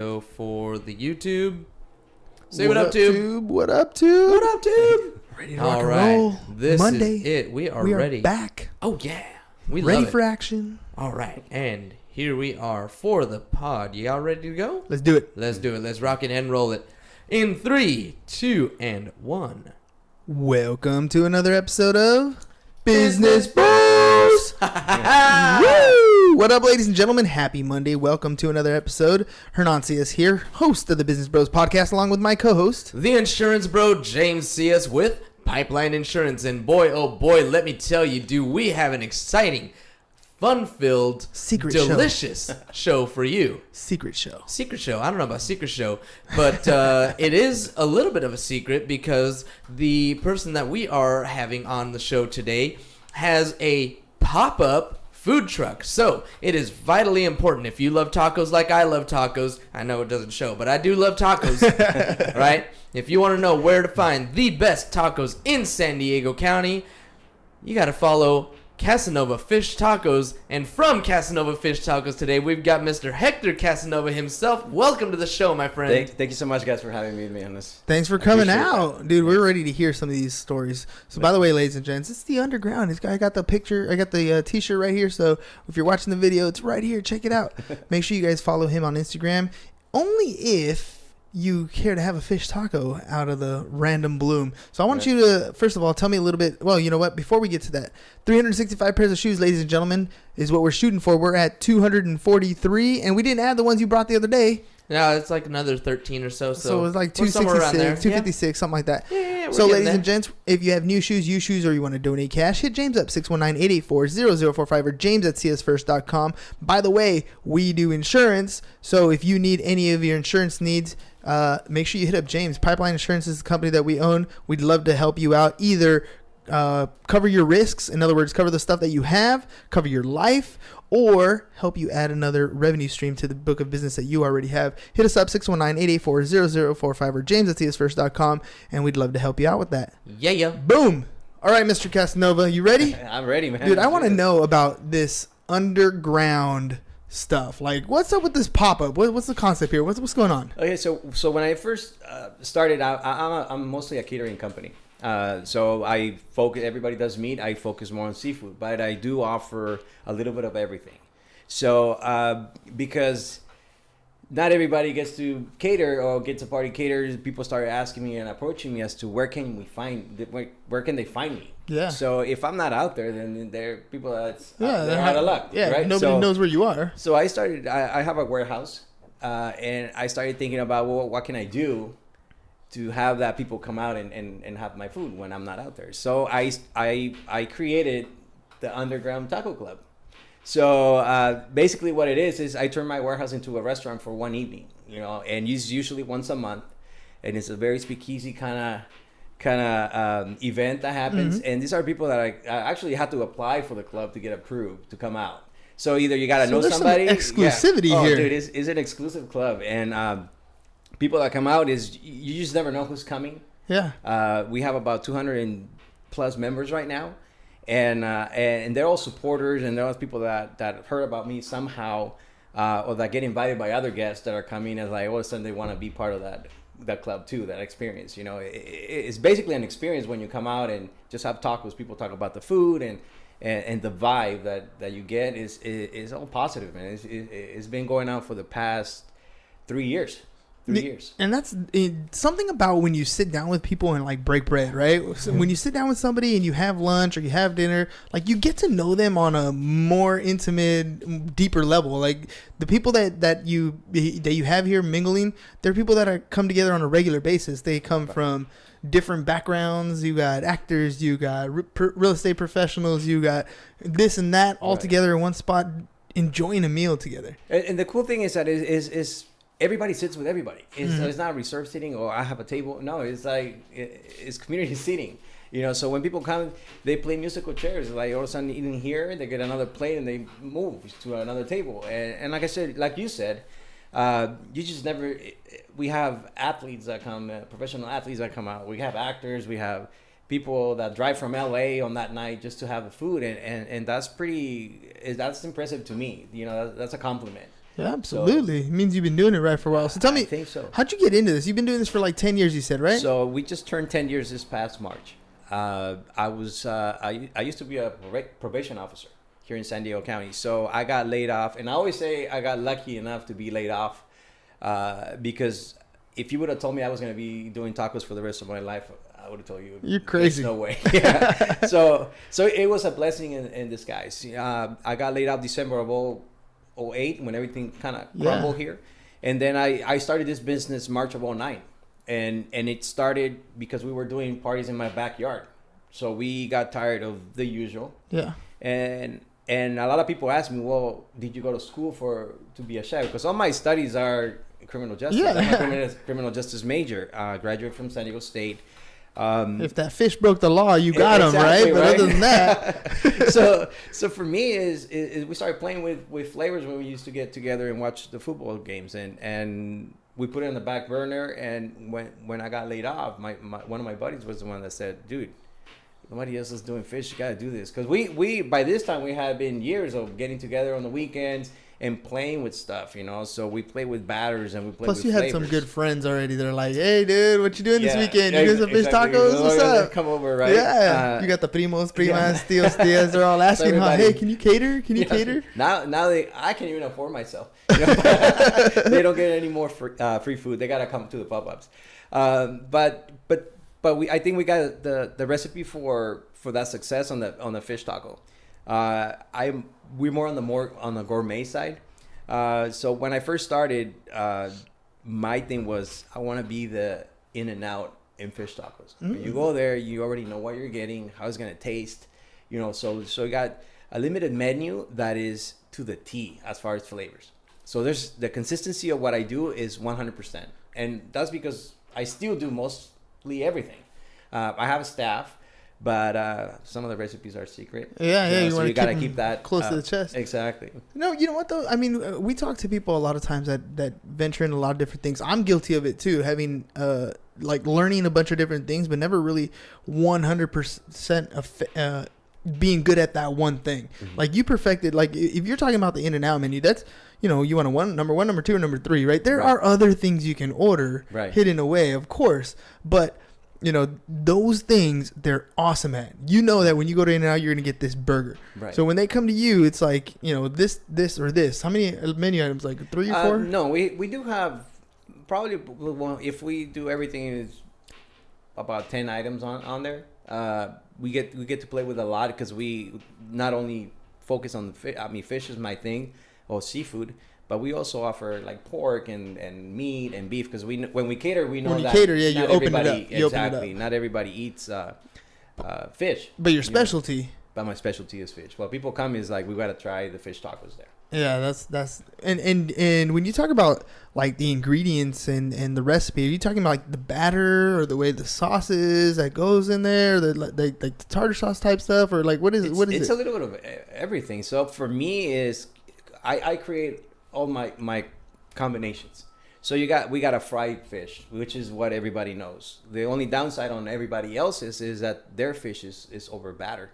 Go for the YouTube. Say what up, Tube. What up, Tube? What up, Tube? Ready to rock and roll. This Monday. is it. We are ready. Back. Oh, yeah. We ready love it. for action. All right. And here we are for the pod. Y'all ready to go? Let's do it. Let's do it. Let's rock it and roll it. In 3, 2, and 1. Welcome to another episode of Business Bros. Woo! What up, ladies and gentlemen? Happy Monday. Welcome to another episode. Hernan Cias here, host of the Business Bros podcast, along with my co-host, the insurance bro, James Cias with Pipeline Insurance. And boy, oh boy, let me tell you, do we have an exciting, fun-filled, delicious show for you. Secret show. Secret show. I don't know about secret show, but it is a little bit of a secret because the person that we are having on the show today has a pop-up food truck. So it is vitally important. If you love tacos like I love tacos, I know it doesn't show, but I do love tacos, right? If you want to know where to find the best tacos in San Diego County, you got to follow Casanova Fish Tacos. And from Casanova Fish Tacos today, we've got Mr. Hector Casanova himself. Welcome to the show, my friend. Thank you so much, guys, for having me on this. Thanks for coming out. Dude, we're ready to hear some of these stories. So, by the way, ladies and gents, it's the Underground. I got the picture. I got the t-shirt right here. So, if you're watching the video, it's right here. Check it out. Make sure you guys follow him on Instagram. Only if you care to have a fish taco out of the random bloom. So I want you to, first of all, tell me a little bit. Well, you know what? Before we get to that, 365 pairs of shoes, ladies and gentlemen, is what we're shooting for. We're at 243, and we didn't add the ones you brought the other day. No, it's like another 13 or so. So it's like 266, 256, something like that. Yeah, so, ladies and gents, if you have new shoes, used shoes, or you want to donate cash, hit James up, 619-884-0045, or james at csfirst.com. By the way, we do insurance, so if you need any of your insurance needs, make sure you hit up James. Pipeline Insurance is the company that we own. We'd love to help you out. Either cover your risks, in other words, cover the stuff that you have, cover your life, or help you add another revenue stream to the book of business that you already have. Hit us up, 619-884-0045, or james at csfirst.com, and we'd love to help you out with that. Yeah. Boom. All right, Mr. Casanova, you ready? I'm ready, man. Dude, I want to know about this underground stuff. Like, what's up with this pop-up? What's the concept here? What's going on? Okay, so when I first started out, I'm mostly a catering company. So I focus. Everybody does meat. I focus more on seafood, but I do offer a little bit of everything. So because not everybody gets to cater or gets a party catered, people started asking me and approaching me as to where can they find me? Yeah. So if I'm not out there, then there are people they're out of luck. Yeah. Right? Nobody knows where you are. So I started. I have a warehouse, and I started thinking about, well, what can I do to have that people come out and have my food when I'm not out there. So I created the Underground Taco Club. So basically what it is I turn my warehouse into a restaurant for one evening, and usually once a month, and it's a very speakeasy kind of event that happens. Mm-hmm. And these are people that I actually had to apply for the club to get approved to come out. So either you got to know somebody. Some exclusivity here. Oh, dude, it's an exclusive club. And people that come out you just never know who's coming. Yeah. We have about 200 plus members right now, and they're all supporters, and they're all people that heard about me somehow, or that get invited by other guests that are coming, and like all of a sudden they want to be part of that club too, that experience. It's basically an experience when you come out and just have tacos. People talk about the food and the vibe that you get is all positive, man. It's been going on for the past 3 years. 3 years. And that's something about when you sit down with people and like break bread, right? So when you sit down with somebody and you have lunch or you have dinner, like you get to know them on a more intimate, deeper level. Like the people that you have here mingling, they're people that come together on a regular basis. They come from different backgrounds. You got actors, you got real estate professionals, you got this and that all together in one spot, enjoying a meal together. And the cool thing is that is everybody sits with everybody. It's not reserved seating or I have a table. No, it's like it's community seating. So when people come, they play musical chairs. Like all of a sudden, eating here, they get another plate and they move to another table. And like I said, like you said, you just never. We have athletes that come, professional athletes that come out. We have actors. We have people that drive from LA on that night just to have the food, and that's impressive to me. That's a compliment. Yeah, absolutely. It means you've been doing it right for a while. So tell me, I think so. How'd you get into this? You've been doing this for like 10 years, you said, right? So we just turned 10 years this past March. I used to be a probation officer here in San Diego County. So I got laid off, and I always say I got lucky enough to be laid off because if you would have told me I was going to be doing tacos for the rest of my life, I would have told you you're crazy. There's no way. Yeah. So it was a blessing in disguise. I got laid off December of 2008 when everything kind of crumbled here, and then I started this business March of 2009. And it started because we were doing parties in my backyard. So we got tired of the usual. Yeah. And a lot of people ask me, well, did you go to school to be a chef? Because all my studies are criminal justice. Yeah. I'm a criminal justice major. Graduate from San Diego State. If that fish broke the law, you got him, right? But other than that. so for me is we started playing with flavors when we used to get together and watch the football games. And we put it on the back burner, and when I got laid off, one of my buddies was the one that said, dude, nobody else is doing fish, you gotta do this. Because we by this time we had been years of getting together on the weekends and playing with stuff, so we played with batters and we played with flavors. Had some good friends already. They're like, hey dude, what you doing this weekend? You doing some fish tacos? What's up? Come over, right? Yeah. You got the primos, primas, tios, tias. They're all asking, hey, can you cater? Can you cater? Now I can't even afford myself. They don't get any more free food. They gotta come to the pop-ups. But I think we got the recipe for that success on the fish taco. We're more on the gourmet side. So when I first started, my thing was I want to be the in and out in fish tacos. When you go there, you already know what you're getting, how it's gonna taste. So you got a limited menu that is to the T as far as flavors. So there's the consistency of what I do is 100%, and that's because I still do mostly everything. I have a staff. But some of the recipes are secret. Yeah, you got to keep that close to the chest. Exactly. No, you know what though? I mean, we talk to people a lot of times that venture in a lot of different things. I'm guilty of it too, having like learning a bunch of different things, but never really 100% of being good at that one thing. Mm-hmm. Like you perfected. Like if you're talking about the in and out menu, that's you want a number one, number two, and number three, right? There are other things you can order hidden away, of course, but. Those things they're awesome at. That when you go to In-N-Out, you're gonna get this burger. Right. So when they come to you, it's like this or this. How many menu items? Like 3 or 4? No, we do have probably. Well, if we do everything, is about 10 items on there. We get to play with a lot because we not only focus on the fish. I mean, fish is my thing, or seafood. But we also offer like pork and meat and beef because when we cater, we know that you open it up. Exactly. Not everybody eats fish. But your specialty. But my specialty is fish. Well, people come is like we got to try the fish tacos there. Yeah, that's and when you talk about like the ingredients and the recipe, are you talking about like the batter or the way the sauce is that goes in there, like the tartar sauce type stuff, or like what is it? It's a little bit of everything. So for me is I create all my combinations. So we got a fried fish, which is what everybody knows. The only downside on everybody else's is that their fish is over battered.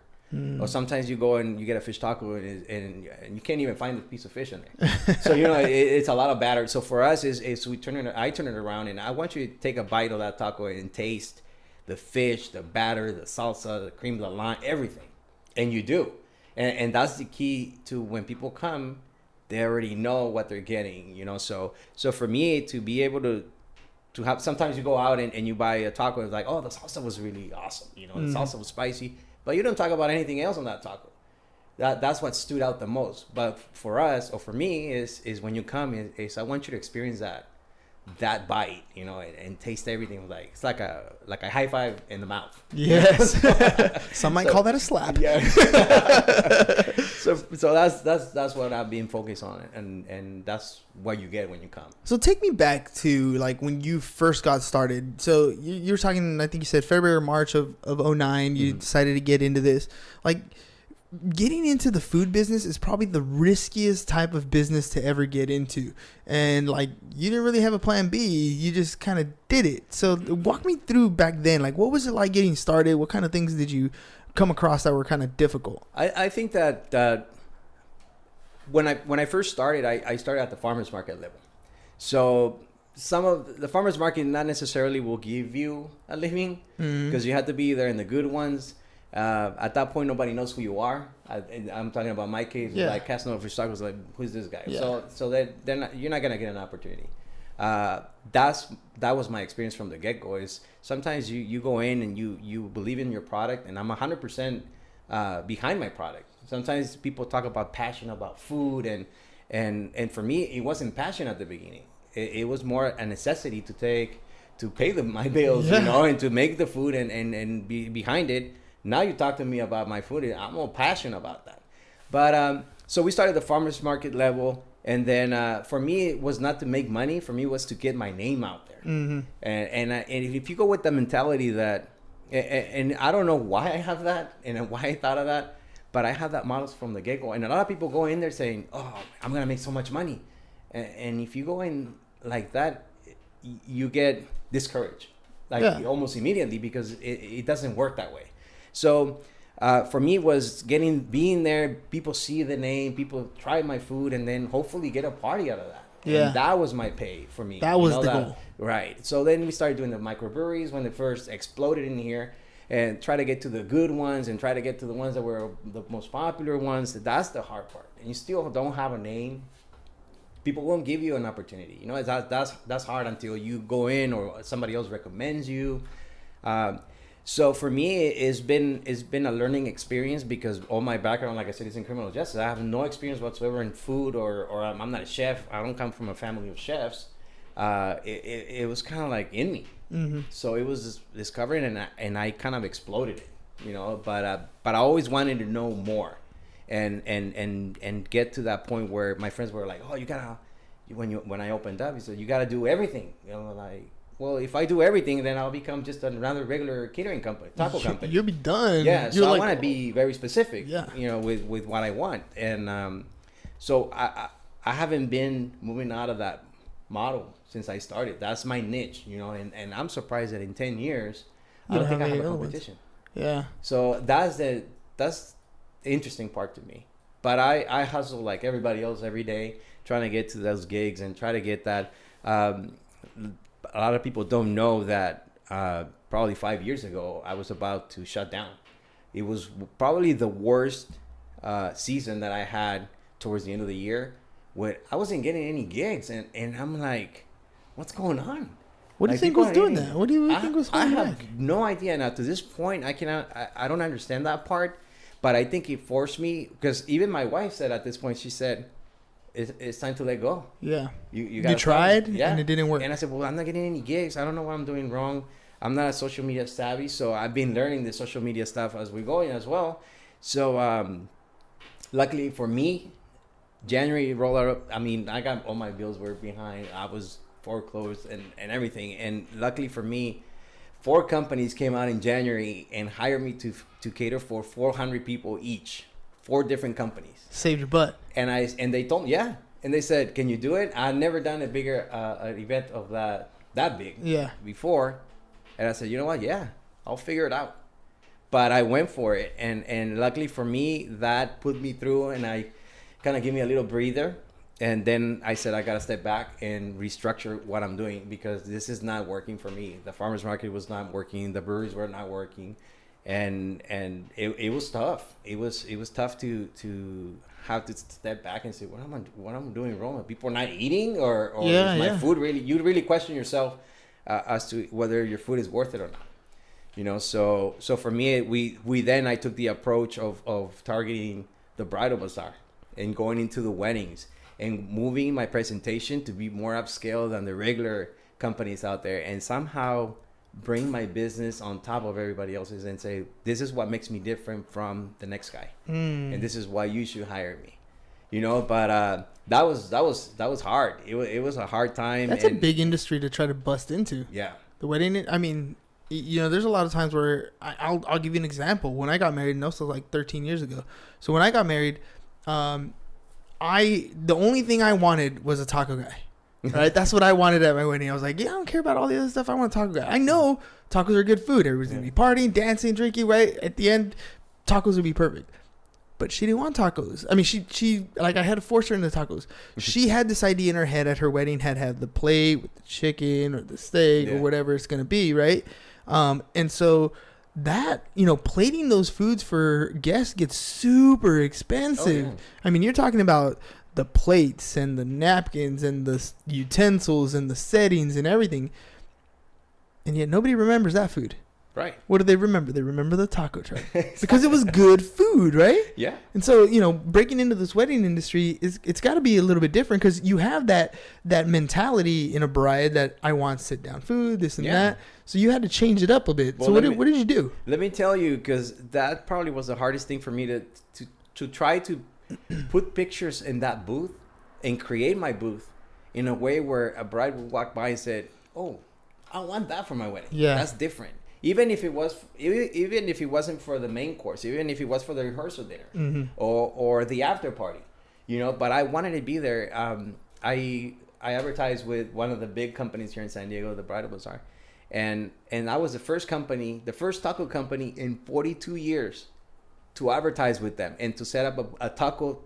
Or sometimes you go and you get a fish taco and you can't even find a piece of fish in there. So it's a lot of batter. So for us is I turn it around and I want you to take a bite of that taco and taste the fish, the batter, the salsa, the cream, the lime, everything, and you do, and that's the key to when people come. They already know what they're getting, So for me to be able to have, sometimes you go out and you buy a taco, it's like, oh, the salsa was really awesome, the salsa was spicy, but you don't talk about anything else on that taco. That's what stood out the most. But for us, or for me, is when you come, is I want you to experience that bite, and taste everything. Like it's like a high five in the mouth. Yes. Some might call that a slap. Yeah. So that's what I've been focused on, and that's what you get when you come. So take me back to like when you first got started. So you're talking, I think you said February or March of 2009. You decided to get into this. Like getting into the food business is probably the riskiest type of business to ever get into. And like you didn't really have a plan B. You just kind of did it. So walk me through back then. Like what was it like getting started? What kind of things did you come across that were kind of difficult? I think that when I first started, I started at the farmers market level. So some of the farmers market not necessarily will give you a living because you have to be there in the good ones. At that point, nobody knows who you are. I'm talking about my case. Like Casanova Fish Tacos, like, who's this guy? So that you're not gonna get an opportunity. That was my experience from the get go. Is sometimes you go in and you believe in your product, and I'm 100% behind my product. Sometimes people talk about passion about food, and for me, it wasn't passion at the beginning. It was more a necessity to pay my bills, you know, and to make the food and be behind it. Now you talk to me about my food, I'm more passionate about that. But so we started the farmers market level, and then for me, it was not to make money. For me, it was to get my name out there. And if you go with the mentality that, and I don't know why I have that and why I thought of that, but I have that models from the get-go. And a lot of people go in there saying, oh, I'm going to make so much money. And if you go in like that, you get discouraged, almost immediately, because it doesn't work that way. So for me, it was being there. People see the name, people try my food, and then hopefully get a party out of that. Yeah. And that was my pay for me. That was the goal. Right. So then we started doing the microbreweries when it first exploded in here, and try to get to the good ones and try to get to the ones that were the most popular ones. That's the hard part. And you still don't have a name. People won't give you an opportunity. You know, that's hard until you go in or somebody else recommends you. So for me, it's been a learning experience, because all my background, like I said, is in criminal justice. I have no experience whatsoever in food, or I'm not a chef. I don't come from a family of chefs. It was kind of like in me. So it was discovering, and I kind of exploded it, you know. But I always wanted to know more, and get to that point where my friends were like, oh, you gotta, when I opened up, he said, you gotta do everything, you know, like. Well, if I do everything, then I'll become just another regular catering company, taco company. You'll be done. Yeah, so I want to be very specific, you know, with what I want. And so I haven't been moving out of that model since I started. That's my niche, you know, and I'm surprised that in 10 years, I don't think I have a competition. Yeah. So that's the interesting part to me. But I hustle like everybody else every day, trying to get to those gigs and try to get that. A lot of people don't know that probably 5 years ago, I was about to shut down. It was probably the worst season that I had towards the end of the year, where I wasn't getting any gigs. And I'm like, what's going on? What do you think was doing that? What do you think was holding back? I have no idea. Now, to this point, I don't understand that part. But I think it forced me, because even my wife said at this point, she said, it's time to let go. Yeah. You tried, and it didn't work. And I said, well, I'm not getting any gigs. I don't know what I'm doing wrong. I'm not a social media savvy, so I've been learning the social media stuff as we're going as well. So luckily for me, January rolled up. I mean, I got all my bills were behind. I was foreclosed and everything. And luckily for me, 4 companies came out in January and hired me to cater for 400 people each. 4 different companies. Saved your butt. And they told me, and they said, can you do it? I'd never done a bigger an event of that big before. And I said, you know what? Yeah, I'll figure it out. But I went for it. And luckily for me, that put me through, and I kind of gave me a little breather. And then I said, I got to step back and restructure what I'm doing, because this is not working for me. The farmers market was not working. The breweries were not working. And it was tough. It was tough to have to step back and say, what am I doing wrong? Are people not eating, or is my food really? You really question yourself as to whether your food is worth it or not. You know, so for me, I took the approach of targeting the bridal bazaar and going into the weddings and moving my presentation to be more upscale than the regular companies out there, and somehow bring my business on top of everybody else's and say, this is what makes me different from the next guy, and this is why you should hire me, you know. But that was hard. It was a hard time. That's a big industry to try to bust into. Yeah, the wedding. I mean, you know, there's a lot of times where I'll give you an example. When I got married, and also like 13 years ago. So when I got married, the only thing I wanted was a taco guy. Right, that's what I wanted at my wedding. I was like, yeah, I don't care about all the other stuff. I want a taco guy. I know tacos are good food. Everybody's gonna be partying, dancing, drinking. Right at the end, tacos would be perfect. but she didn't want tacos. I mean, she like I had to force her into tacos. She had this idea in her head at her wedding, had the plate with the chicken or the steak or whatever it's gonna be, right? And so that, plating those foods for guests gets super expensive. I mean, you're talking about the plates and the napkins and the utensils and the settings and everything, and yet nobody remembers that food. Right. What do they remember? They remember the taco truck because it was good food, right? Yeah. And so, breaking into this wedding industry it's got to be a little bit different because you have that mentality in a bride that I want sit down food, this and that. So you had to change it up a bit. Well, so what did you do? Let me tell you, because that probably was the hardest thing for me to try to put pictures in that booth and create my booth in a way where a bride would walk by and said, "Oh, I want that for my wedding." Yeah, that's different. Even if it wasn't for the main course, even if it was for the rehearsal dinner or the after party, but I wanted to be there. I advertised with one of the big companies here in San Diego, the Bridal Bazaar, and I was the first taco company in 42 years to advertise with them and to set up a taco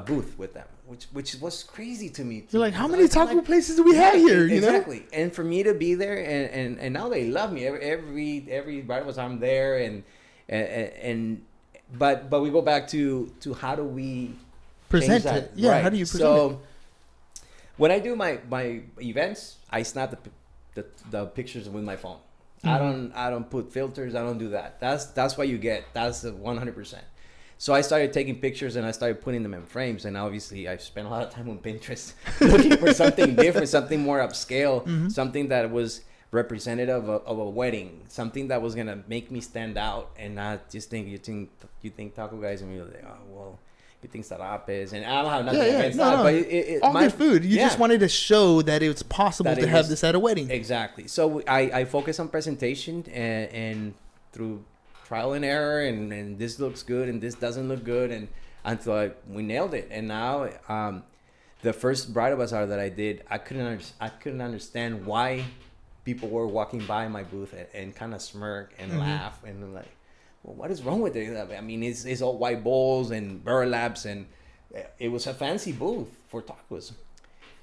booth with them, which was crazy to me. You're like, how many taco places do we have here? Exactly. And for me to be there, and now they love me. Every Bridal Bazaar I'm there, but we go back to how do we present it? Yeah, right. How do you present it? So when I do my events, I snap the pictures with my phone. I don't put filters. I don't do that. That's what you get. That's the 100%. So I started taking pictures and I started putting them in frames. And obviously I spent a lot of time on Pinterest looking for something different, something more upscale, something that was representative of a wedding, something that was going to make me stand out and not just you think taco guys and you're like, oh, well, you think sarapes. And I don't have nothing against that. But all good food. You just wanted to show that it's possible to have this at a wedding. Exactly. So I focus on presentation and through trial and error and this looks good and this doesn't look good and until we nailed it. And now the first Bridal Bazaar that I did, I couldn't understand why people were walking by my booth and kind of smirk and laugh and I'm like, well, what is wrong with it? I mean, it's all white bowls and burlaps and it was a fancy booth for tacos.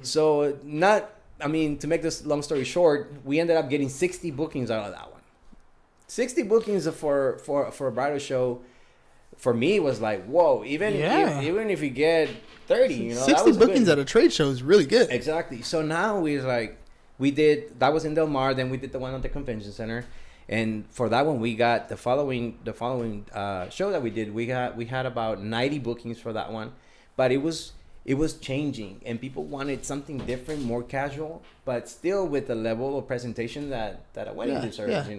So to make this long story short, we ended up getting 60 bookings out of that one. 60 bookings for a bridal show for me was like, whoa, even if you get 30, 60 bookings at a trade show is really good. Exactly. So now we did that was in Del Mar, then we did the one at the convention center, and for that one we got the following show that we did, we had about 90 bookings for that one, but it was changing and people wanted something different, more casual, but still with the level of presentation that a wedding deserves,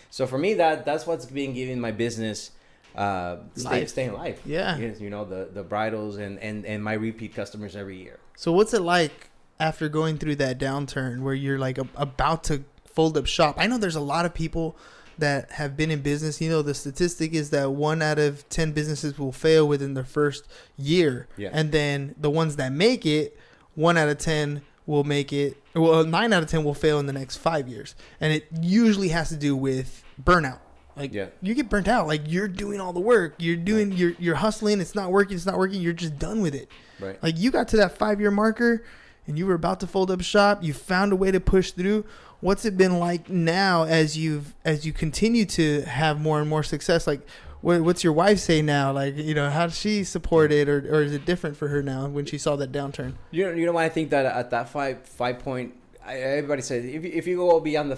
So for me, that's what's been giving my business staying alive. Yeah. The bridals and my repeat customers every year. So what's it like after going through that downturn where you're like about to fold up shop? I know there's a lot of people that have been in business. The statistic is that 1 out of 10 businesses will fail within their first year. Yeah. And then the ones that make it, 1 out of 10 will make it. Well, 9 out of 10 will fail in the next 5 years. And it usually has to do with burnout. Like you get burnt out. Like you're doing all the work. You're doing, you're hustling. It's not working. You're just done with it. Right. Like you got to that 5-year marker and you were about to fold up shop. You found a way to push through. What's it been like now as you continue to have more and more success? Like, what's your wife say now? Like, how does she support it, or is it different for her now when she saw that downturn? You know why I think that at that five point, everybody says if you go beyond the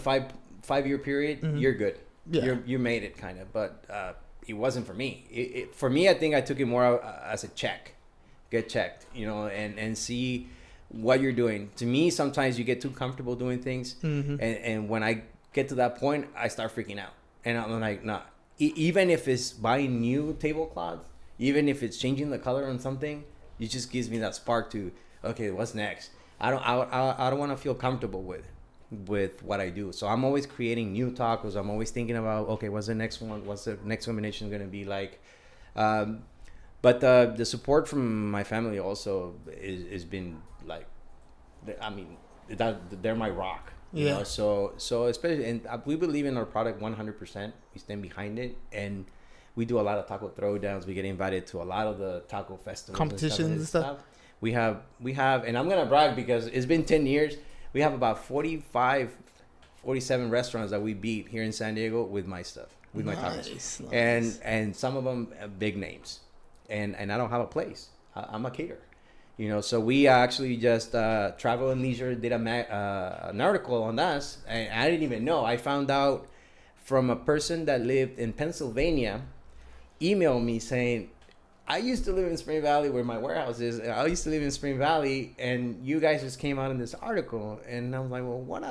five-year period, you're good. Yeah. You made it kind of, but it wasn't for me. For me, I think I took it more as a check, get checked, and see what you're doing. To me, sometimes you get too comfortable doing things, and when I get to that point, I start freaking out, and I'm like, nah. Even if it's buying new tablecloths, even if it's changing the color on something, it just gives me that spark to, okay, what's next? I don't want to feel comfortable with what I do, so I'm always creating new tacos. I'm always thinking about, okay, what's the next one? What's the next combination going to be like? But the support from my family also has been like, I mean, they're my rock. So especially, and we believe in our product 100%. We stand behind it, and We do a lot of taco throwdowns. We get invited to a lot of the taco festivals, competitions and stuff. We have, and I'm gonna brag because it's been 10 years. We have about 45, 47 restaurants that we beat here in San Diego with my stuff, with my tacos, and some of them big names, and I don't have a place. I'm a caterer, you know. So we actually just Travel and Leisure did an article on us, and I didn't even know. I found out from a person that lived in Pennsylvania, emailed me saying, I used to live in Spring Valley where my warehouse is. I used to live in Spring Valley, and you guys just came out in this article. And I was like, well, what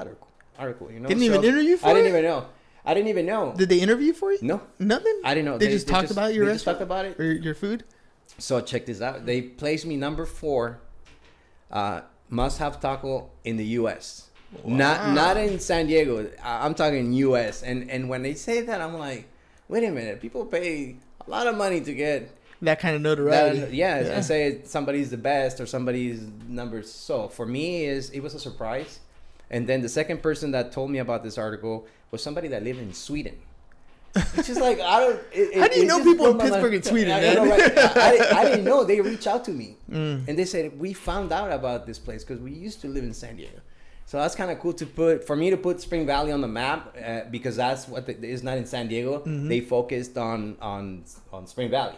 article? You know, didn't even interview for you? I didn't even know. Did they interview for you? No. Nothing? I didn't know. They just talked about your restaurant? Just talked about it. Or your food? So check this out. They placed me number 4, must-have taco in the U.S. Wow. Not in San Diego. I'm talking U.S. And when they say that, I'm like, wait a minute. People pay a lot of money to get that kind of notoriety. And say somebody's the best or somebody's numbers. So for me, it was a surprise. And then the second person that told me about this article was somebody that lived in Sweden. It's just like, how do you know people in Pittsburgh and Sweden? I didn't know. They reached out to me and they said, we found out about this place because we used to live in San Diego. So that's kind of cool for me to put Spring Valley on the map because that's what is not in San Diego. Mm-hmm. They focused on Spring Valley.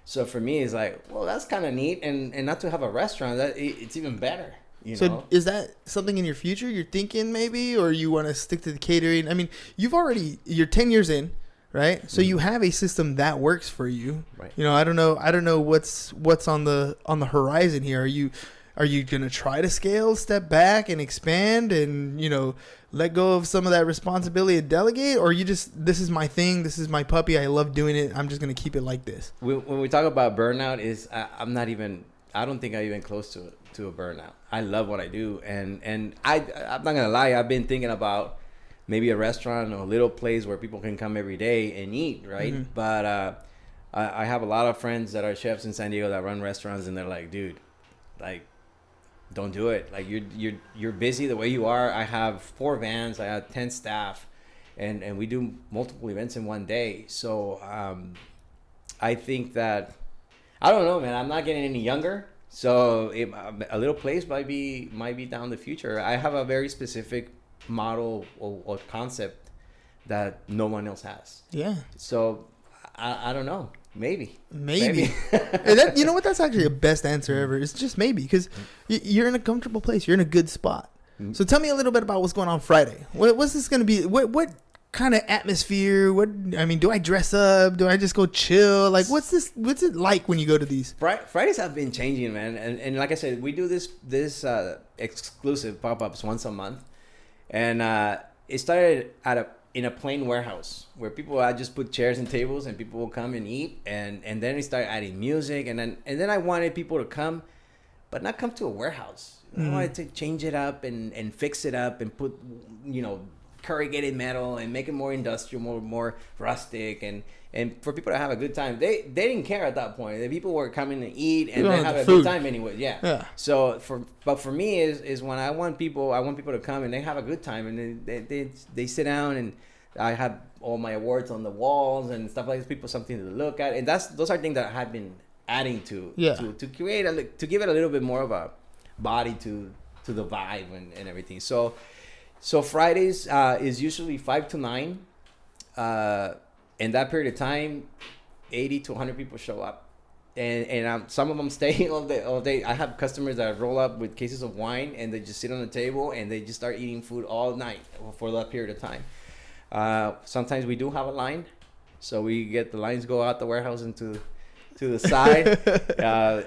So for me, it's like, well, that's kind of neat, and not to have a restaurant, it's even better. You know? Is that something in your future you're thinking maybe, or you want to stick to the catering? I mean, you're 10 years in, right? So you have a system that works for you. Right. You know, I don't know what's on the horizon here. Are you gonna try to scale, step back, and expand, and let go of some of that responsibility and delegate, or this is my thing, this is my puppy, I love doing it, I'm just gonna keep it like this? When we talk about burnout, I don't think I'm even close to a burnout. I love what I do, and I'm not gonna lie, I've been thinking about maybe a restaurant or a little place where people can come every day and eat, right? Mm-hmm. But I have a lot of friends that are chefs in San Diego that run restaurants, and they're like, dude, like, don't do it. Like, you're busy the way you are. I have 4 vans. I have 10 staff, and we do multiple events in one day. So I think that, I don't know, man. I'm not getting any younger, so a little place might be down the future. I have a very specific model or concept that no one else has. Yeah. So I don't know. Maybe. You know what? That's actually the best answer ever. It's just maybe, because you're in a comfortable place. You're in a good spot. Mm-hmm. So tell me a little bit about what's going on Friday. What's this going to be? What kind of atmosphere? Do I dress up? Do I just go chill? Like, what's it like when you go to these? Fridays have been changing, man. And like I said, we do this exclusive pop-ups once a month. And it started in a plain warehouse where people, I just put chairs and tables and people will come and eat, and then we start adding music, and then I wanted people to come, but not come to a warehouse. Mm-hmm. I wanted to change it up and fix it up and put corrugated metal and make it more industrial, more rustic, and for people to have a good time. They didn't care at that point. The people were coming to eat and they have a good time anyway. Yeah. So for me is when I want people to come and they have a good time, and they sit down, and I have all my awards on the walls and stuff like this. People something to look at, and those are things that I have been adding to create to give it a little bit more of a body to the vibe and everything. So Fridays is usually 5 to 9. In that period of time, 80 to 100 people show up, and some of them stay all day. I have customers that roll up with cases of wine, and they just sit on the table and they just start eating food all night for that period of time. Sometimes we do have a line, so we get the lines go out the warehouse into the side.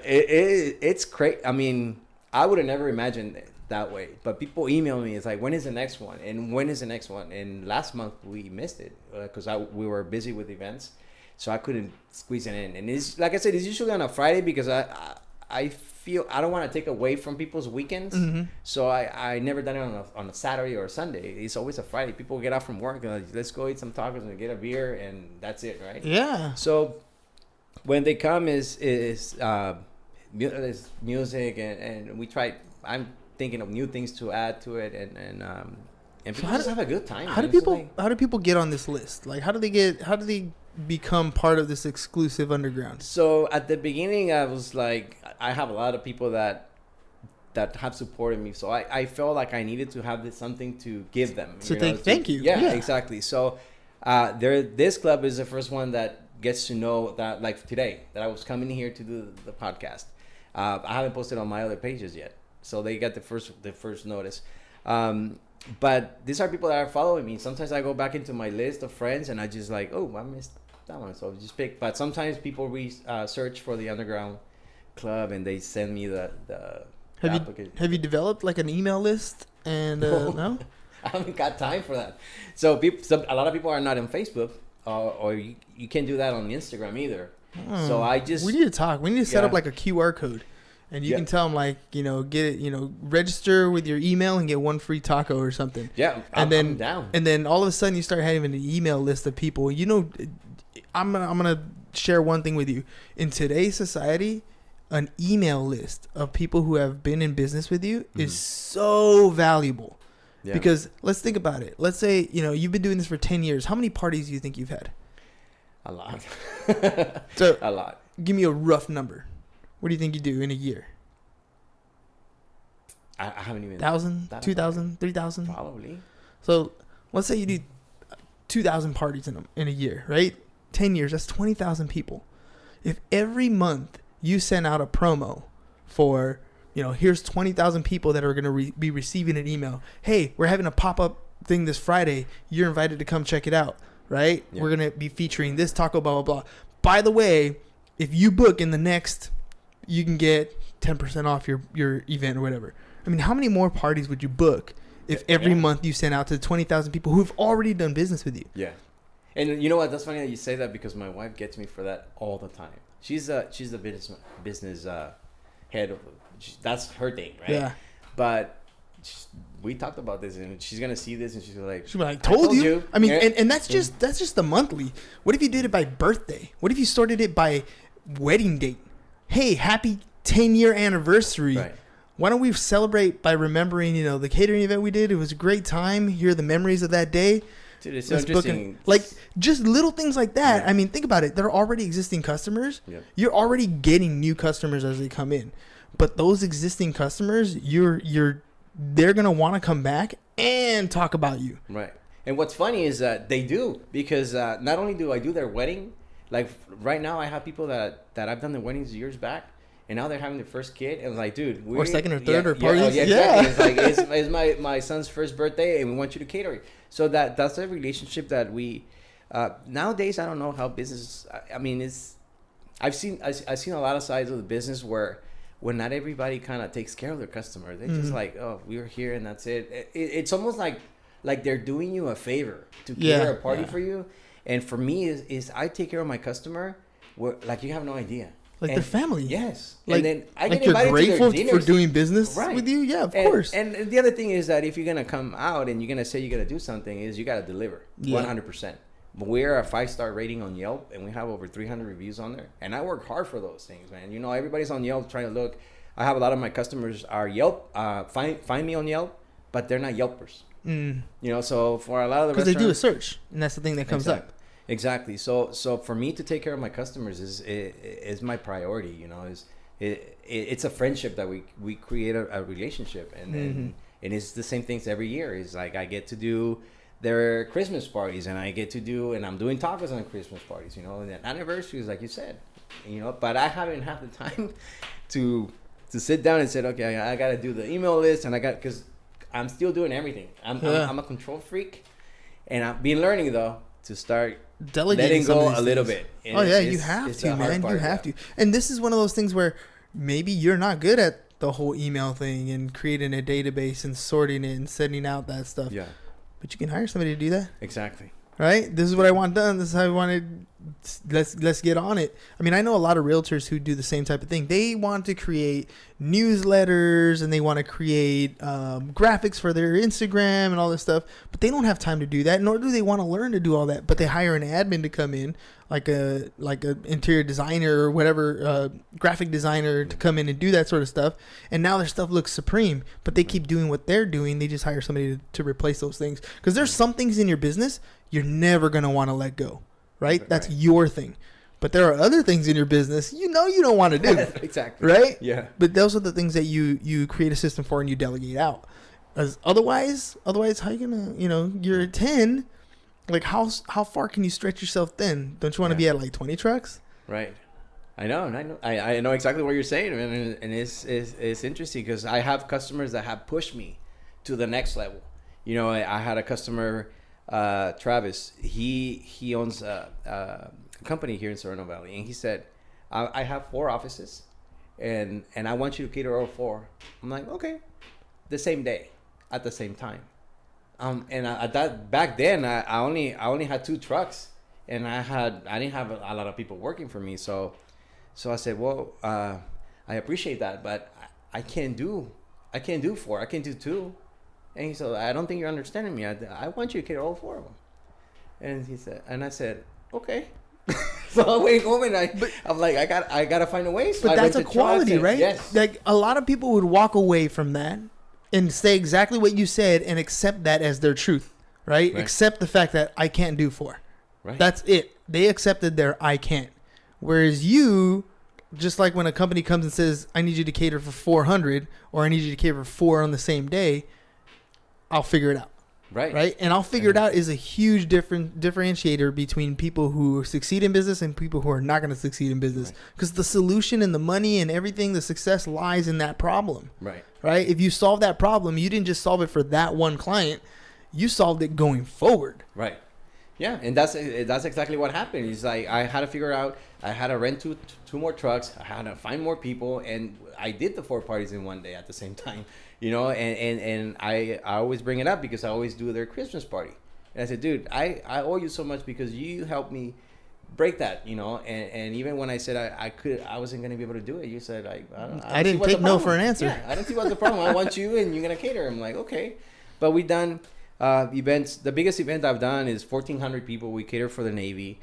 It's crazy. I mean, I would have never imagined it that way, but people email me. It's like, when is the next one? And when is the next one? And last month we missed it because we were busy with events, so I couldn't squeeze it in. And it's like I said, it's usually on a Friday because I feel I don't want to take away from people's weekends. Mm-hmm. So I never done it on a Saturday or a Sunday. It's always a Friday. People get out from work and like, let's go eat some tacos and get a beer, and that's it, right? Yeah. So when they come is music, and we try. I'm thinking of new things to add to it, and people just have a good time. How do people get on this list? Like, how do they become part of this exclusive underground? So at the beginning, I was like, I have a lot of people that have supported me. So I felt like I needed to have something to give them. So thank you. Yeah, exactly. So this club is the first one that gets to know that, like today, that I was coming here to do the podcast. I haven't posted on my other pages yet, so they got the first notice. But these are people that are following me. Sometimes I go back into my list of friends and I just like, oh, I missed that one, so I just pick. But sometimes people search for the underground club and they send me the Have you developed like an email list? And no? I haven't got time for that. So a lot of people are not on Facebook, or you can't do that on Instagram either. So we need to talk. We need to set up like a QR code, and you can tell them like, register with your email and get one free taco or something. Yeah, I'm down. And then all of a sudden you start having an email list of people. I'm gonna share one thing with you. In today's society, an email list of people who have been in business with you is so valuable. Yeah. Because let's think about it. Let's say, you've been doing this for 10 years. How many parties do you think you've had? A lot. So a lot. Give me a rough number. What do you think you do in a year? I haven't even... 1,000, 2,000, 3,000? Probably. So let's say you do 2,000 parties in a year, right? 10 years, that's 20,000 people. If every month you send out a promo for... here's 20,000 people that are going to be receiving an email. Hey, we're having a pop-up thing this Friday. You're invited to come check it out, right? Yeah. We're going to be featuring this taco, blah, blah, blah. By the way, if you book in the next, you can get 10% off your event or whatever. I mean, how many more parties would you book if every month you send out to 20,000 people who've already done business with you? Yeah. And you know what? That's funny that you say that, because my wife gets me for that all the time. She's the business head. That's her thing, right? Yeah. But we talked about this, and she's gonna see this, and she's like, "She'll be like, told you." I mean, and that's just the monthly. What if you did it by birthday? What if you started it by wedding date? Hey, happy 10-year anniversary! Right. Why don't we celebrate by remembering, the catering event we did? It was a great time. Here are the memories of that day. Dude, it's so interesting. Like, just little things like that. Yeah. I mean, think about it. They're already existing customers. Yeah. You're already getting new customers as they come in. But those existing customers, they're gonna want to come back and talk about you. Right. And what's funny is that they do, because not only do I do their wedding, like right now I have people that I've done their weddings years back, and now they're having their first kid, and it's like, dude, or second or third or parties. Yeah, exactly. It's like it's my son's first birthday, and we want you to cater it. So that's a relationship that we nowadays. I don't know how business. I mean, I've seen a lot of sides of the business where not everybody kind of takes care of their customer. They're just like, oh, we're here and that's it. It's almost like they're doing you a favor to cater a party for you. And for me, is I take care of my customer, like you have no idea. Like their family. Yes. Like, and then I get you're invited grateful to their for dinners. doing business with you? Yeah, of course. And the other thing is that if you're going to come out and you're going to say you're going to do something, is you got to deliver 100%. But we're a 5-star rating on Yelp, and we have over 300 reviews on there. And I work hard for those things, man. Everybody's on Yelp trying to look. I have a lot of my customers are Yelp, find me on Yelp, but they're not Yelpers. So for a lot of the restaurants, because they do a search, and that's the thing that comes up. Exactly. So for me to take care of my customers is my priority. It's a friendship that we create a relationship, and it's the same things every year. It's like I get to do their Christmas parties, and I'm doing tacos on Christmas parties. And anniversaries, like you said. But I haven't had the time to sit down and say, okay, I got to do the email list, and because I'm still doing everything. I'm a control freak, and I've been learning though to start letting go a little bit. And you have to, man. You have to. And this is one of those things where maybe you're not good at the whole email thing and creating a database and sorting it and sending out that stuff. Yeah. But you can hire somebody to do that. Exactly. Right? This is what I want done. This is how I want it. Let's get on it. I mean, I know a lot of realtors who do the same type of thing. They want to create newsletters and they want to create graphics for their Instagram and all this stuff, but they don't have time to do that, nor do they want to learn to do all that. But they hire an admin to come in, like a interior designer or whatever, graphic designer to come in and do that sort of stuff. And now their stuff looks supreme, but they keep doing what they're doing. They just hire somebody to replace those things, because there's some things in your business you're never going to want to let go. right? That's Right. your thing. But there are other things in your business you don't want to do. Exactly. Right? Yeah. But those are the things that you create a system for and you delegate out. As otherwise, how you gonna, you're at 10, like how far can you stretch yourself thin? Don't you want to be at like 20 trucks? Right. I know exactly what you're saying, and it's interesting because I have customers that have pushed me to the next level. I had a customer, Travis. He owns a company here in Sereno Valley, and he said, I have 4 offices, and I want you to cater all 4. I'm like, okay, the same day, at the same time. And at that back then, I only had 2 trucks, and I didn't have a lot of people working for me, so I said, well, I appreciate that, but I can't do 4. I can't do 2. And he said, I don't think you're understanding me. I want you to cater all 4 of them. And I said, okay. So I went home and I'm like, I gotta find a way. So But I that's a went to quality, trucks right? Yes. Like a lot of people would walk away from that and say exactly what you said and accept that as their truth, right? Accept the fact that I can't do 4. Right. That's it. They accepted their I can't. Whereas you, just like when a company comes and says, I need you to cater for 400 or I need you to cater for 4 on the same day, I'll figure it out. Right. And I'll figure it out is a huge differentiator between people who succeed in business and people who are not going to succeed in business. Because the solution and the money and everything, the success lies in that problem. Right. If you solve that problem, you didn't just solve it for that one client. You solved it going forward. Right. Yeah. And that's exactly what happened. It's like I had to figure out, I had to rent two more trucks. I had to find more people. And I did the 4 parties in one day at the same time. And I always bring it up because I always do their Christmas party. And I said, dude, I owe you so much because you helped me break that, and even when I said I wasn't going to be able to do it, you said, like, I didn't take no for an answer. Yeah, I don't see what's the problem. I want you and you're going to cater. I'm like, okay. But we've done events. The biggest event I've done is 1,400 people. We cater for the Navy.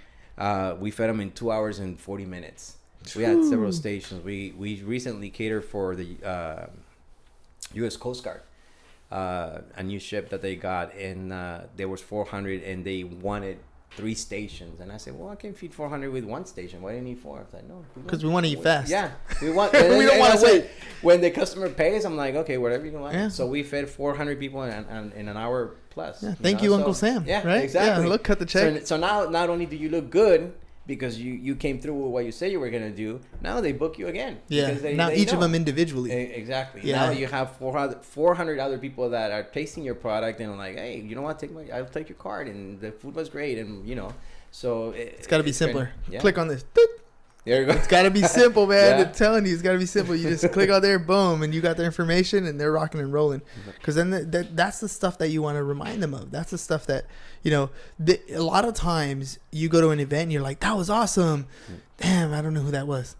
We fed them in 2 hours and 40 minutes. We had several stations. We recently catered for the U.S. Coast Guard, a new ship that they got, and there was 400, and they wanted 3 stations. And I said, well, I can feed 400 with 1 station. Why do you need 4? I was like, no, because we want to eat fast. Yeah, we want. We don't want to wait. When the customer pays, I'm like, okay, whatever you want. Yeah. So we fed 400 people in an hour plus. Yeah, thank you, Uncle Sam. Yeah, right? exactly. Yeah, look, cut the check. So now, not only do you look good because you came through with what you said you were gonna do, now they book you again. Yeah. Now each of them individually. Exactly. Yeah. Now you have 400 other people that are tasting your product and like, hey, you know what? I'll take your card, and the food was great, and so it's got to be simpler. Yeah. Click on this. There you go. It's got to be simple, man. Yeah. I'm telling you, it's got to be simple. You just click on there, boom, and you got their information, and they're rocking and rolling. Because then that's the stuff that you want to remind them of. That's the stuff that, a lot of times you go to an event and you're like, that was awesome. Damn, I don't know who that was.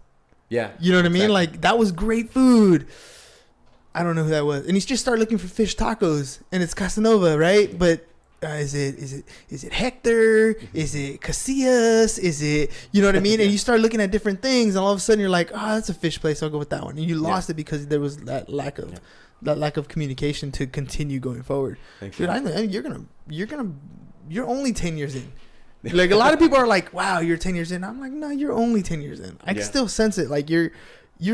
Yeah. You know what I mean? Like, that was great food. I don't know who that was. And you just start looking for fish tacos, and it's Casanova, right? But is it Hector? Is it Casillas? Is it, you know what I mean? And you start looking at different things, and all of a sudden you're like, oh, that's a fish place. I'll go with that one. And you lost it because there was that lack of communication to continue going forward. Dude, I know you're only 10 years in. Like, a lot of people are like, wow, you're 10 years in. I'm like, no, you're only 10 years in. I can still sense it. Like, you're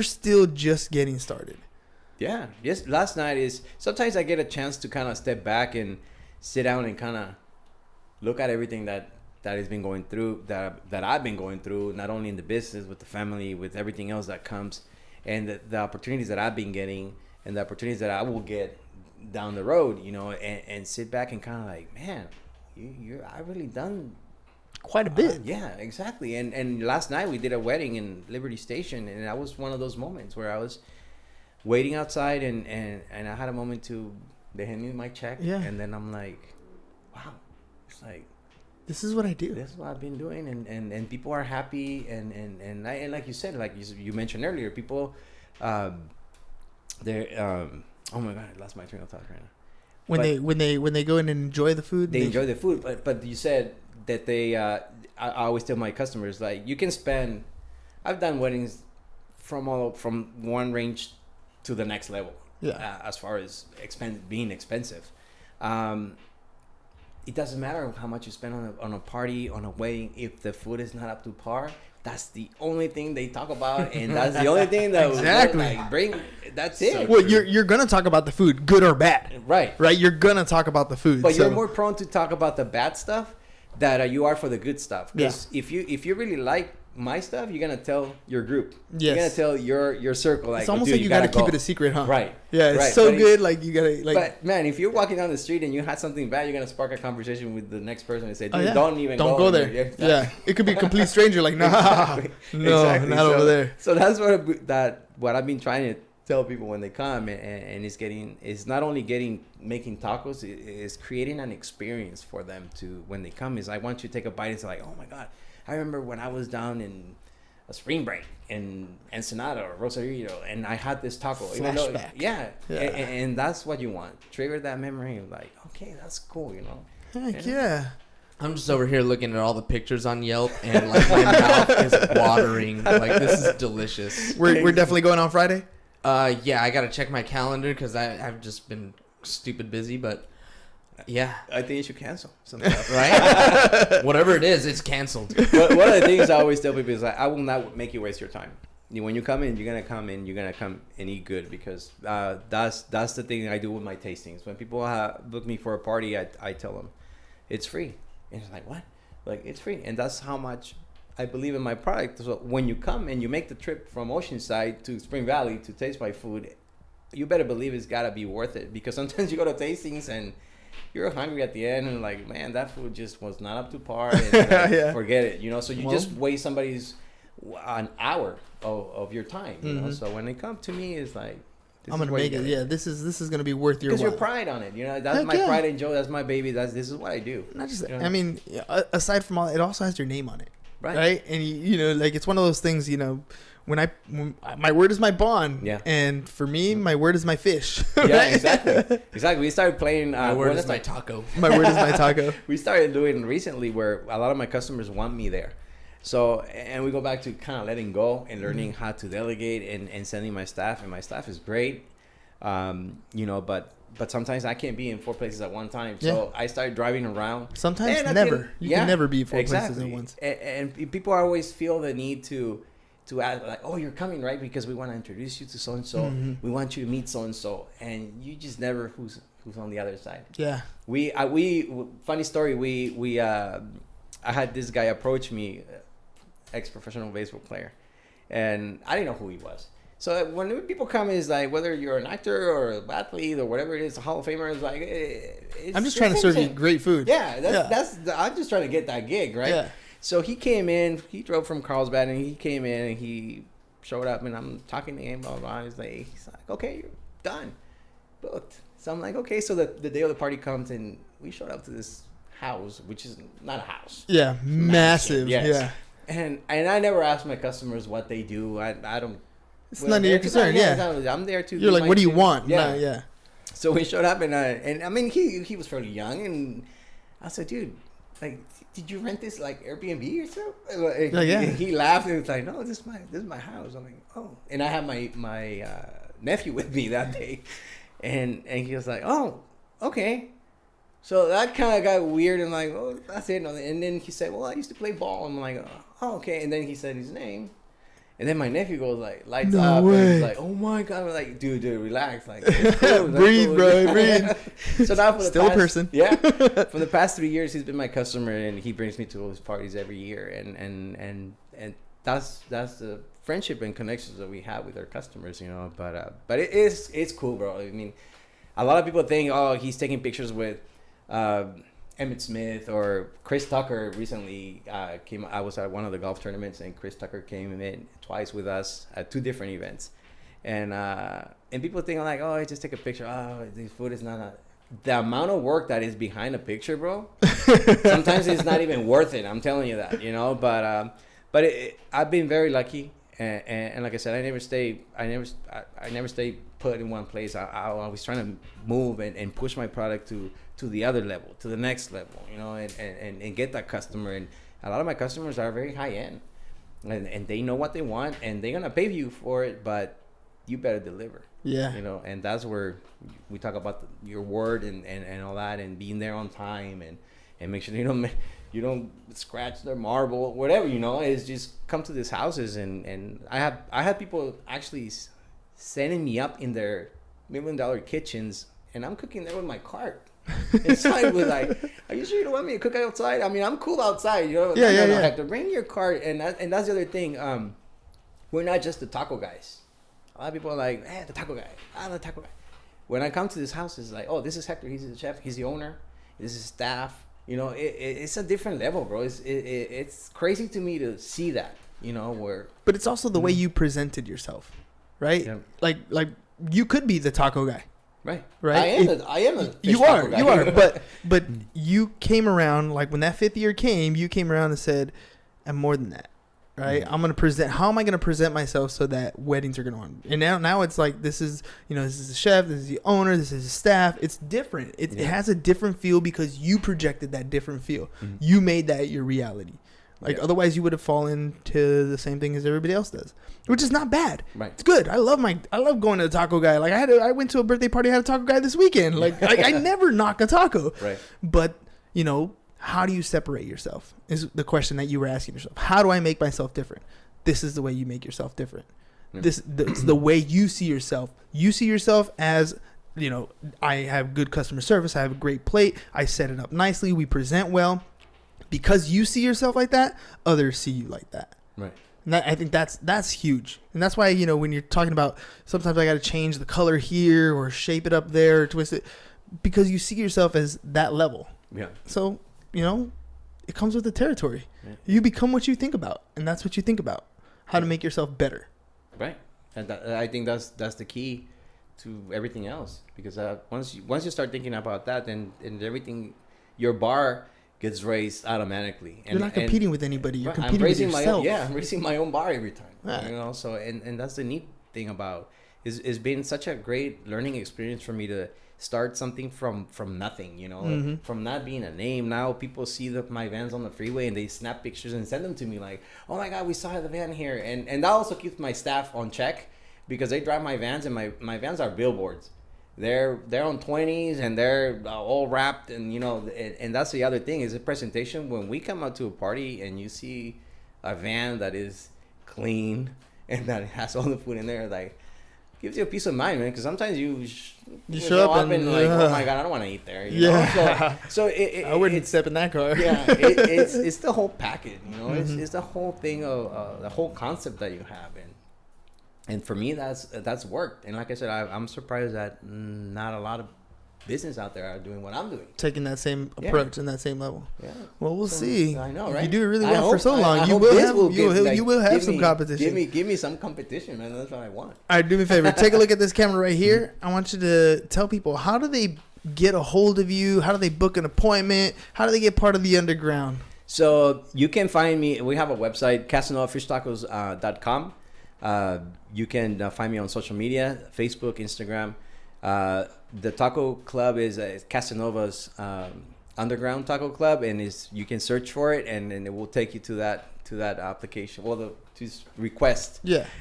still just getting started. Yeah. Yes. Last night is sometimes I get a chance to kind of step back and sit down and kind of look at everything that has been going through, that I've been going through, not only in the business, with the family, with everything else that comes, and the opportunities that I've been getting, and the opportunities that I will get down the road, and sit back and kind of like, man, I've really done quite a bit. Yeah, exactly. And last night we did a wedding in Liberty Station, and that was one of those moments where I was waiting outside, and I had a moment to. They hand me my check, and then I'm like, wow, it's like, this is what I do. This is what I've been doing, and people are happy, and like you said, like you mentioned earlier, people, they're, oh my God, I lost my train of thought right now. When they go in and enjoy the food, they enjoy the food, but you said that they, I always tell my customers, like, you can spend, I've done weddings from one range to the next level. Yeah. As far as being expensive, if it doesn't matter how much you spend on a party, on a wedding. If the food is not up to par, that's the only thing they talk about, and that's the only thing that Exactly. will, like, bring. That's it. Well, you're gonna talk about the food, good or bad, Right. right? You're gonna talk about the food, But so. you're more prone to talk about the bad stuff that you are for the good stuff. Because if you really like my stuff, you're gonna tell your group. Yes. You're gonna tell your circle. Like, It's almost dude, like you gotta keep go. it a secret, huh? Right. Yeah, it's Right. so But good. Like you gotta like. But man, if you're walking down the street and you had something bad, you're gonna spark a conversation with the next person and say, "Dude, Oh, yeah. don't go there. Yeah, it could be a complete stranger. Like, nah, Exactly. no, Exactly. not over there. So that's what I've been trying to tell people when they come, and it's not only making tacos, it's creating an experience for them to when they come. Is I want you to take a bite and say like, oh my god, I remember when I was down in a spring break in Ensenada or Rosarito, and I had this taco. Even though, Flashback. yeah. Yeah. And that's what you want. Trigger that memory of like, okay, that's cool, you know. Heck yeah. I'm just over here looking at all the pictures on Yelp, and like my mouth is watering. Like, this is delicious. We're definitely going on Friday. Yeah, I gotta check my calendar because I've just been stupid busy, but yeah, I think you should cancel some stuff. right. Whatever it is, it's canceled. But one of the things I always tell people is like, I will not make you waste your time. When you come in, you're gonna come and eat good, because that's the thing I do with my tastings. When people book me for a party, I tell them it's free, and it's like, what? Like, it's free, and that's how much I believe in my product. So when you come and you make the trip from Oceanside to Spring Valley to taste my food, you better believe it's gotta be worth it, because sometimes you go to tastings and you're hungry at the end and like, man, that food just was not up to par, and Yeah. forget it, you know. So you Well, just waste somebody's an hour of your time, you know. Mhm. So when they come to me, it's like, this I'm gonna is where make you it. get Yeah, this is gonna be worth your because your while. pride on it, you know. That's Heck my yeah. pride and joy. That's my baby. This is what I do. Not just. You know? I mean, aside from all, it also has your name on it, Right. right? And you know, like it's one of those things. You know, when my word is my bond. Yeah. And for me, my word is my fish. Yeah, right? exactly. We started playing. My word what is my it? taco. My word is my taco. We started doing recently where a lot of my customers want me there. So, and we go back to kind of letting go and learning how to delegate and sending my staff, and my staff is great. You know, but sometimes I can't be in 4 places at one time. So I started driving around. Sometimes And I never. can- You yeah, can never be 4 exactly. places at once. And people always feel the need to ask, like, oh, you're coming, right? Because we want to introduce you to so and so. Mhm. We want you to meet so and so, and you just never who's on the other side. Yeah. We funny story. I had this guy approach me, ex-professional baseball player, and I didn't know who he was. So when people come, it's like, whether you're an actor or an athlete or whatever it is, a Hall of Famer, is like, I'm just trying to serve you great food. Yeah, I'm just trying to get that gig, right? Yeah. So he came in. He drove from Carlsbad, and he came in and he showed up, and I'm talking to him, blah blah blah. He's like, okay, you're done, booked. So I'm like, okay. So the day of the party comes, and we showed up to this house, which is not a house. Yeah. Massive. Yes. Yeah. And I never ask my customers what they do. I don't. It's none of your concern. Yeah. I'm there to. You're do like, my what do you thing. want? Yeah. No, yeah. So we showed up, and I mean, he was fairly young, and I said, dude, like, did you rent this like Airbnb or something? Like, yeah. He laughed and was like, no, this is my house. I'm like, oh, and I had my nephew with me that day, and he was like, oh, okay. So that kind of got weird, and like, oh, that's it. And then he said, well, I used to play ball. I'm like, oh, okay. And then he said his name. And then my nephew goes like, lights No up, way. and he's like, "Oh my god!" I'm like, "Dude, relax, like, it's cool, it's Breathe, cool." bro, breathe. So now for the Still a past, person. yeah. For the past 3 years, he's been my customer, and he brings me to all his parties every year, and that's the friendship and connections that we have with our customers, you know. But it's cool, bro. I mean, a lot of people think, oh, he's taking pictures with Emmett Smith or Chris Tucker. Recently came. I was at one of the golf tournaments, and Chris Tucker came in twice with us at 2 different events, and people think like, oh, I just take a picture. Oh, this food is not. The amount of work that is behind a picture, bro. Sometimes it's not even worth it. I'm telling you that, you know. But I've been very lucky, and like I said, I never stay put in one place. I was trying to move and push my product to the other level, to the next level, you know, and get that customer. And a lot of my customers are very high end, and they know what they want, and they're gonna pay you for it, but you better deliver. Yeah. You know, and that's where we talk about your word and all that, and being there on time, and make sure you don't scratch their marble, whatever, you know. Is just come to these houses, and I had people actually sending me up in their $1 million kitchens, and I'm cooking there with my cart. Inside was like, are you sure you don't want me to cook outside? I mean, I'm cool outside, you know. Yeah. Hector, bring your cart, and that's the other thing. We're not just the taco guys. A lot of people are like, hey, the taco guy. I'm the taco guy. When I come to this house, it's like, oh, this is Hector. He's the chef. He's the owner. This is staff. You know, it's a different level, bro. It's crazy to me to see that, you know, where. But it's also the way you presented yourself, right? Yeah. Like you could be the taco guy. Right. I am a fish you taco are, guy. you are. But you came around, like when that 5th year came, you came around and said, I'm more than that. Right. I'm going to present. How am I going to present myself so that weddings are going to want? And now it's like, this is the chef, this is the owner, this is the staff. It's different. It has a different feel because you projected that different feel. Mm-hmm. You made that your reality. Like otherwise you would have fallen to the same thing as everybody else does, which is not bad. Right. It's good. I love going to the taco guy. Like I went to a birthday party, I had a taco guy this weekend. Like I never knock a taco. Right. But you know, how do you separate yourself is the question that you were asking yourself. How do I make myself different? This is the way you make yourself different. Yeah. It's the way you see yourself. You see yourself as, you know, I have good customer service. I have a great plate. I set it up nicely. We present well. Because you see yourself like that, others see you like that. Right. And I think that's huge. And that's why, you know, when you're talking about sometimes I got to change the color here or shape it up there or twist it, because you see yourself as that level. Yeah. So, you know, it comes with the territory. Yeah. You become what you think about, and that's what you think about, how to make yourself better. Right. And I think that's the key to everything else, because once you start thinking about that, then everything, your bar gets raised automatically. You're not competing with anybody. You're competing with yourself. I'm raising my own bar every time. Yeah. You know, so and that's the neat thing about it's been such a great learning experience for me to start something from nothing, you know, from not being a name. Now people see my vans on the freeway and they snap pictures and send them to me like, oh my God, we saw the van here. And that also keeps my staff on check, because they drive my vans, and my vans are billboards. They're on 20s and they're all wrapped, and you know, and that's the other thing is the presentation. When we come out to a party and you see a van that is clean and that has all the food in there, like, gives you a peace of mind, man. Because sometimes you show up and like, oh my God, I don't want to eat there. You know? So I wouldn't step in that car. Yeah, it's the whole package. You know, it's the whole thing of the whole concept that you have. And for me, that's worked. And like I said, I'm surprised that not a lot of business out there are doing what I'm doing. Taking that same approach and that same level. Yeah. Well, we'll see. I know, right? You do it really well for so long. You will have some competition. Give me some competition, man. That's what I want. All right, do me a favor. Take a look at this camera right here. I want you to tell people, how do they get a hold of you? How do they book an appointment? How do they get part of the underground? So you can find me. We have a website, CasanovanFishTacos.com. You can find me on social media, Facebook, Instagram. The taco club is Casanova's Underground Taco Club, and you can search for it, and it will take you to that application. Well, to request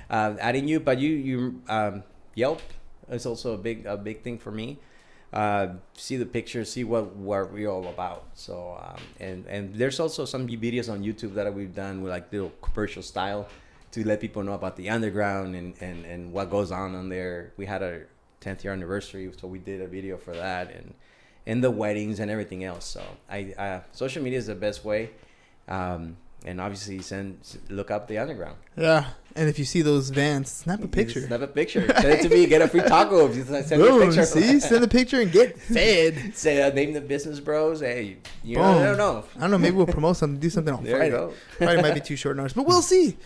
adding you. But you Yelp is also a big thing for me. See the pictures, see what we're all about. So and there's also some videos on YouTube that we've done with like little commercial style, to let people know about the underground and what goes on there. We had a 10th year anniversary, so we did a video for that, and the weddings and everything else. So social media is the best way, and obviously look up the underground. Yeah, and if you see those vans, snap a picture. Send it to me, get a free taco if you send me a picture. Send a picture and get fed. Say name the business bros. Hey, I don't know. I don't know. Maybe we'll promote something, do something on Friday. Friday might be too short notice, but we'll see.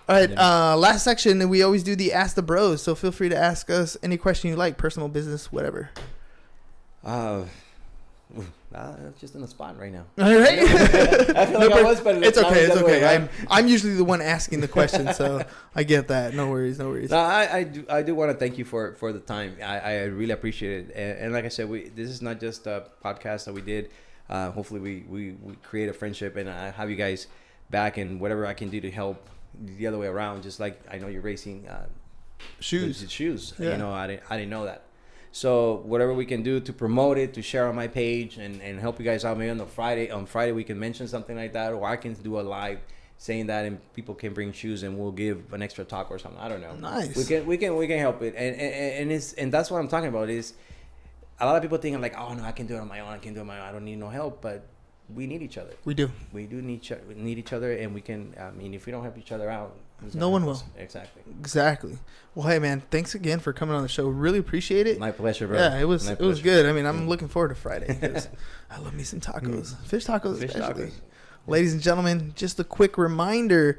All right, last section, we always do the Ask the Bros, so feel free to ask us any question you like, personal, business, whatever. Just in the spot right now. All right. I feel like I was, but it's okay. It's okay. Right? I'm usually the one asking the question, so I get that. No worries. No, I do want to thank you for the time. I really appreciate it. And like I said, this is not just a podcast that we did. Hopefully we create a friendship, and I have you guys back, and whatever I can do to help the other way around. Just like I know you're racing shoes. Yeah. You know, I didn't know that. So whatever we can do to promote it, to share on my page, and help you guys out. Maybe on Friday we can mention something like that, or I can do a live saying that, and people can bring shoes, and we'll give an extra talk or something. I don't know. Nice. We can help it, and that's what I'm talking about. Is a lot of people thinking like, oh no, I can do it on my own. I don't need no help, but we need each other. We do need each other, and we can. I mean, if we don't help each other out, no one will. Exactly. Well, hey man, thanks again for coming on the show. Really appreciate it. My pleasure, bro. Yeah, it was good. I mean, I'm looking forward to Friday because I love me some tacos, fish tacos especially. Ladies and gentlemen, just a quick reminder: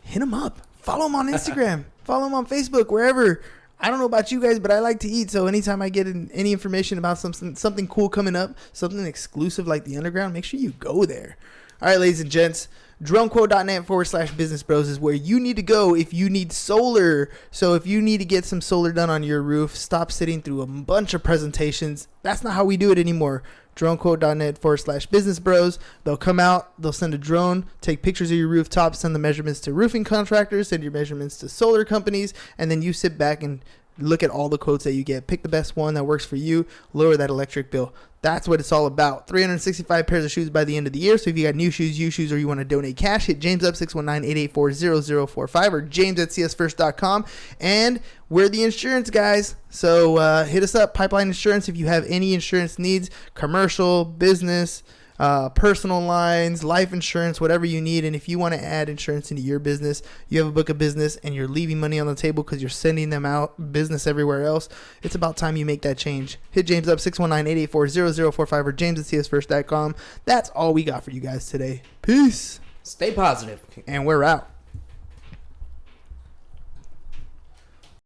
hit them up, follow them on Instagram, follow them on Facebook, wherever. I don't know about you guys, but I like to eat. So anytime I get any information about something cool coming up, something exclusive like the Underground, make sure you go there. All right, ladies and gents, dronequote.net/business bros is where you need to go if you need solar. So if you need to get some solar done on your roof, stop sitting through a bunch of presentations. That's not how we do it anymore. dronequote.net/business bros. They'll come out, they'll send a drone, take pictures of your rooftop, send the measurements to roofing contractors, send your measurements to solar companies, and then you sit back and look at all the quotes that you get. Pick the best one that works for you, lower that electric bill. That's what it's all about. 365 pairs of shoes by the end of the year. So if you got new shoes, used shoes, or you want to donate cash, hit James up 619-884-0045 or james@csfirst.com. And we're the insurance guys. So hit us up, Pipeline Insurance, if you have any insurance needs, commercial, business, personal lines, life insurance, whatever you need. And if you want to add insurance into your business, you have a book of business and you're leaving money on the table because you're sending them out business everywhere else, it's about time you make that change. Hit James up 619-884-0045 or james@csfirst.com. That's all we got for you guys today. Peace. Stay positive. And we're out.